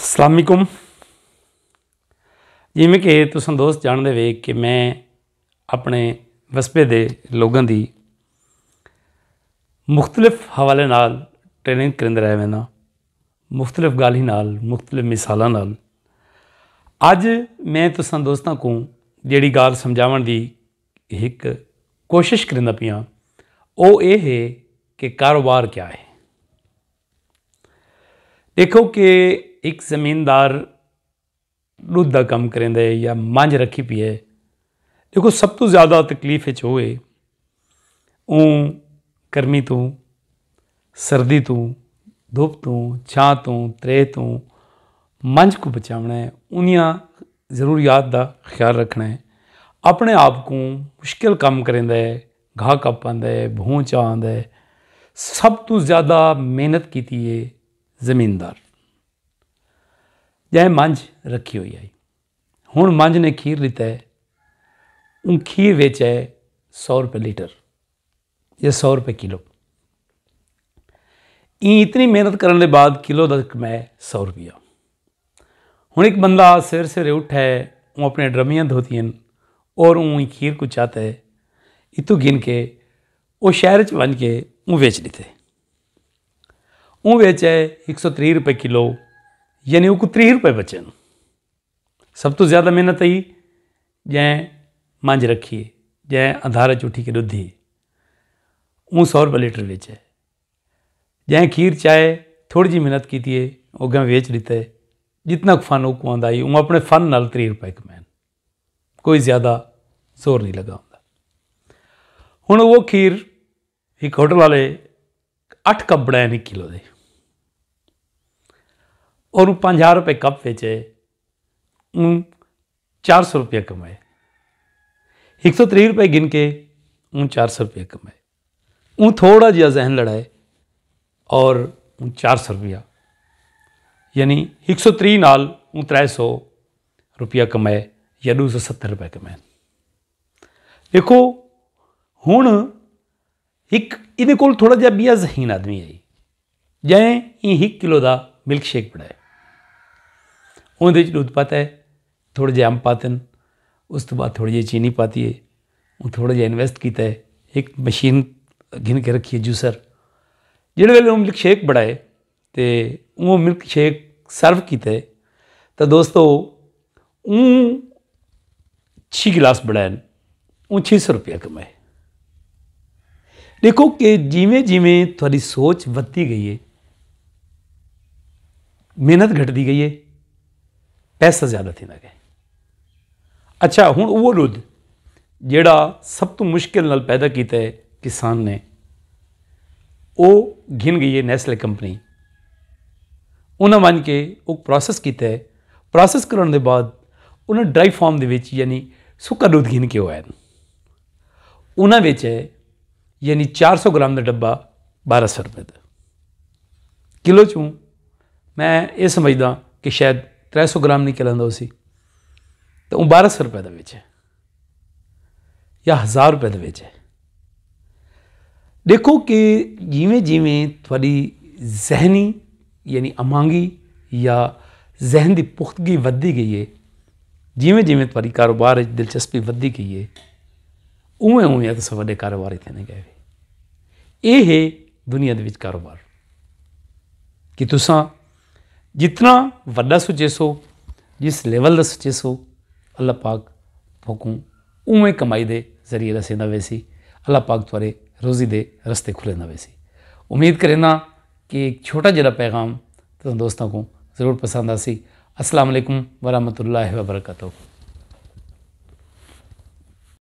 अस्सलाम वालेकुम। जिमें कि तुम दोस्त जानते वे कि मैं अपने वस्बे दे लोगों की मुख्तलिफ हवाले नाल ट्रेनिंग करते रह मैंने मुख्तलिफ गाली नाल मुख्तलिफ मिसालों नाल। अज मैं तुम दोस्तों को जिहड़ी गाल समझावन की एक कोशिश करदा पिया वो ये है कि कारोबार क्या है। देखो कि एक जमीनदार दुध का काम करेंदा है या मंझ रखी पी है। देखो सब तो ज़्यादा तकलीफ होए गर्मी तो सर्दी तो धुप तो छां तो त्रे तो मंझ को बचाना है, उन्नियां जरूरियात का ख्याल रखना है, अपने आप को मुश्किल काम करेंदा है, घाह कप आंदा है, भूं चा आंदा है। सब तो ज़्यादा मेहनत की है जमीनदार जै मंझ रखी हुई आई। हुण मंझ ने खीर लिता है, उन खीर वेच है 100 रुपये लीटर या 100 रुपये किलो। इतनी मेहनत करने के बाद किलो का कमाए 100 रुपया। हुण एक बंदा सवेरे सवेरे उठा है, वो अपने ड्रमियाँ धोतियां और ऊँ खीर को चाहता है, इतों गिन के वो शहर च बन के वो वेच लेते। वो वेच है 130 रुपये किलो, यानी वो 30 रुपये बचे। सब तो ज़्यादा मेहनत आई जै मंझ रखी जै अंधारे चुठी के दुधी वो 100 रुपये लीटर वेचे। जै खीर चाहे थोड़ी जी मेहनत की है वो गं वेच लेता है। जितना फन वो को आंदा वो अपने फन नाल 30 रुपये कमैन, कोई ज़्यादा जोर नहीं लगा होंदा। हुण वो खीर एक होटल वाले 8 कप बनाए 1 किलो दे और 5000 रुपये कप वेचे, 400 रुपया कमाए। 130 रुपये गिन के 400 रुपया कमाए। थोड़ा जिहा जहन लड़ाए और 400 रुपया, यानी 130 नाल 300 रुपया कमाए या 270 रुपये कमाए। देखो हुण एक इहदे कोल थोड़ा जिहा बिया जहीन आदमी आई जै 1 किलो का मिल्क शेक बनाए। उहदे च दूध पाता है, थोड़े जे अंब पाते हैं, उस तो बाद थोड़ी जी चीनी पाती है, वो थोड़ा जिहा इन्वेस्ट किया है, एक मशीन घिन के रखी है जूसर। जिहड़े वेले मिल्क शेक बनाए तो वो मिल्क शेक सर्व किया है तो दोस्तों 6 गिलास बनाए, 600 रुपया कमाए। देखो कि जिमें जिमें थोड़ी सोच बढ़ती गई है, मेहनत घटती गई है, पैसा ज़्यादा थी ना गए। अच्छा हुण वो दुध जिहड़ा सब तो मुश्किल नाल पैदा किया है किसान ने, वो घिन गई है नेस्ले कंपनी। उन्हें बन के वो प्रोसैस किया है। प्रोसैस करने के बाद उन्हें ड्राई फॉर्म दे विच यानी सुक्का दूध घिन के आया। उन्हें बेचा है यानी 400 ग्राम का डब्बा 1200 रुपये का किलो चूँ। मैं ये समझदा कि शायद 300 ग्राम नहीं कहलाता उसी, तो वो 1200 रुपये का बेचे या 1000 रुपये का बेचे। देखो कि जिमें जिमें थोड़ी जहनी यानी अमांगी या जहन की पुख्तगी वधी गई है, जिमें जिमें थोड़ी कारोबार दिलचस्पी वधी गई है, उवें उवें तो वड्डे कारोबार इतने गए। ये है दुनिया दे विच कारोबार कि तुसां जितना वड्डा सोचे सो, जिस लेवल का सोचे सो, अल्लाह पाक हुकुम उवें कमाई दे जरिए दसेंदा वैसी अल्लाह पाक तुहारे रोज़ी दे रस्ते खुलेंदा वैसी। उम्मीद करेना कि एक छोटा जिहा पैगाम तो दोस्तों को ज़रूर पसंद आसी। अस्सलाम वालेकुम वरहमतुल्लाहि व बरकातहू।